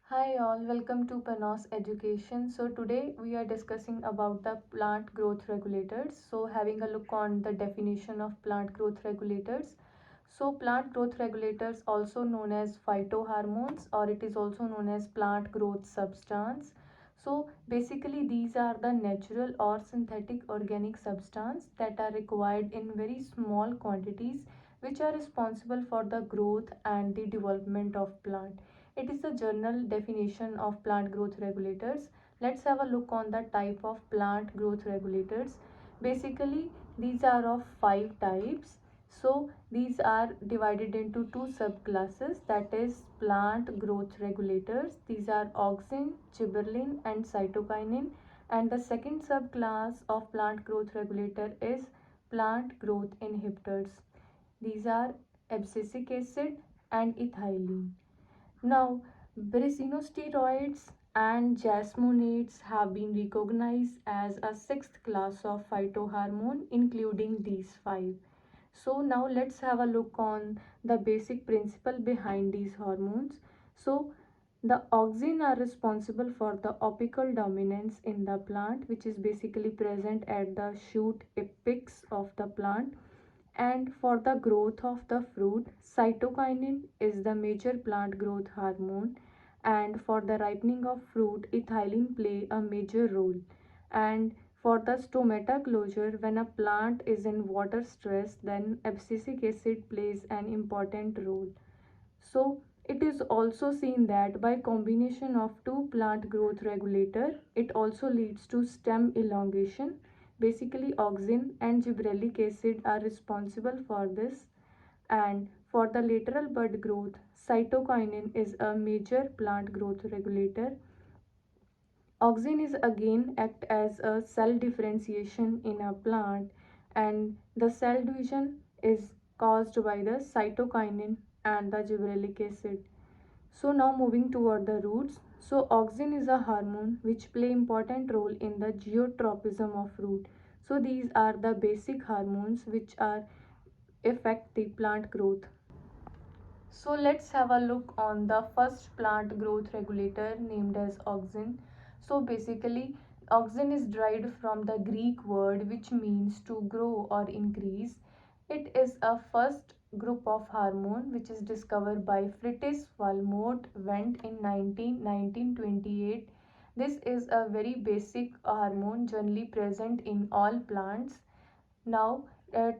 Hi all, welcome to Panos Education. So today we are discussing about the plant growth regulators. So having a look on the definition of plant growth regulators. So plant growth regulators, also known as phytohormones, or it is also known as plant growth substance. So basically these are the natural or synthetic organic substance that are required in very small quantities, which are responsible for the growth and the development of plant. It is the general definition of plant growth regulators. Let's have a look on the type of plant growth regulators. Basically, these are of 5 types. So these are divided into 2 subclasses, that is plant growth regulators. These are auxin, gibberellin and cytokinin. And the second subclass of plant growth regulator is plant growth inhibitors. These are abscisic acid and ethylene. Now, brasinosteroids and jasmonate have been recognized as a sixth class of phytohormone, including these 5. So now let's have a look on the basic principle behind these hormones. So the auxin are responsible for the apical dominance in the plant, which is basically present at the shoot apex of the plant. And for the growth of the fruit, cytokinin is the major plant growth hormone. And for the ripening of fruit, ethylene play a major role. And for the stomata closure, when a plant is in water stress, then abscisic acid plays an important role. So it is also seen that by combination of two plant growth regulator, it also leads to stem elongation. Basically, auxin and gibberellic acid are responsible for this. And for the lateral bud growth, cytokinin is a major plant growth regulator. Auxin is again act as a cell differentiation in a plant, and the cell division is caused by the cytokinin and the gibberellic acid. So now moving toward the roots. So auxin is a hormone which play important role in the geotropism of root. So these are the basic hormones which are affect the plant growth. So let's have a look on the first plant growth regulator named as auxin. So basically auxin is derived from the Greek word which means to grow or increase. It is a first group of hormone which is discovered by Fritz Walmont Wendt in 1928. This is a very basic hormone generally present in all plants. Now,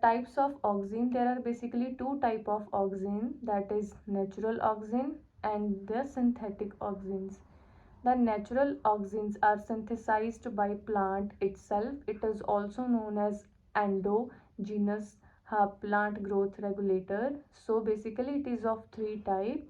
types of auxin, there are basically 2 types of auxin, that is natural auxin and the synthetic auxins. The natural auxins are synthesized by plant itself. It is also known as endogenous plant growth regulator. So basically it is of 3 types.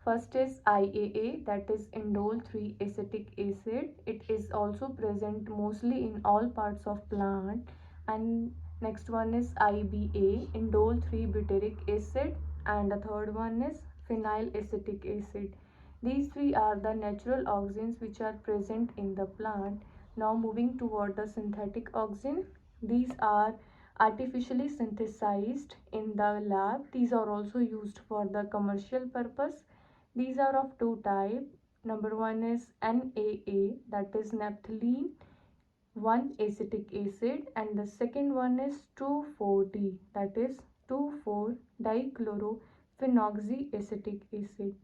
First is IAA, that is indole 3 acetic acid. It is also present mostly in all parts of plant. And next one is IBA, indole 3 butyric acid. And the third one is phenyl acetic acid. These 3 are the natural auxins which are present in the plant. Now moving toward the synthetic auxin. These are artificially synthesized in the lab. These are also used for the commercial purpose. These are of 2 types. Number one is NAA, that is naphthalene 1 acetic acid, and the second one is 2,4-D, that is 2,4-dichlorophenoliacetic acid.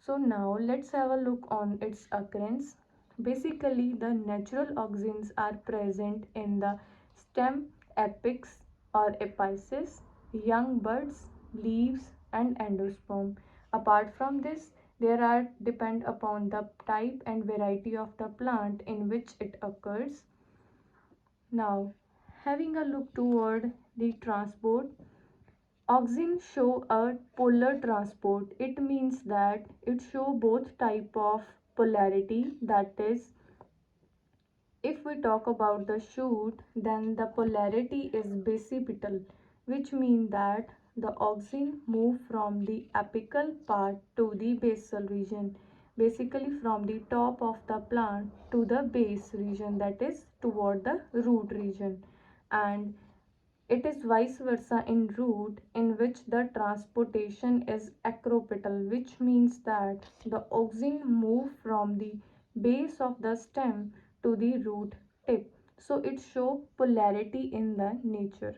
So now let's have a look on its occurrence. Basically, the natural auxins are present in the stem apex or apices, young buds, leaves and endosperm. Apart from this, there are depend upon the type and variety of the plant in which it occurs. Now, having a look toward the transport, auxin show a polar transport. It means that it show both type of polarity, that is, if we talk about the shoot, then the polarity is basipetal, which means that the auxin move from the apical part to the basal region, basically from the top of the plant to the base region, that is toward the root region. And It is vice versa in root, in which the transportation is acropetal, which means that the auxin move from the base of the stem to the root tip. So it shows polarity in the nature.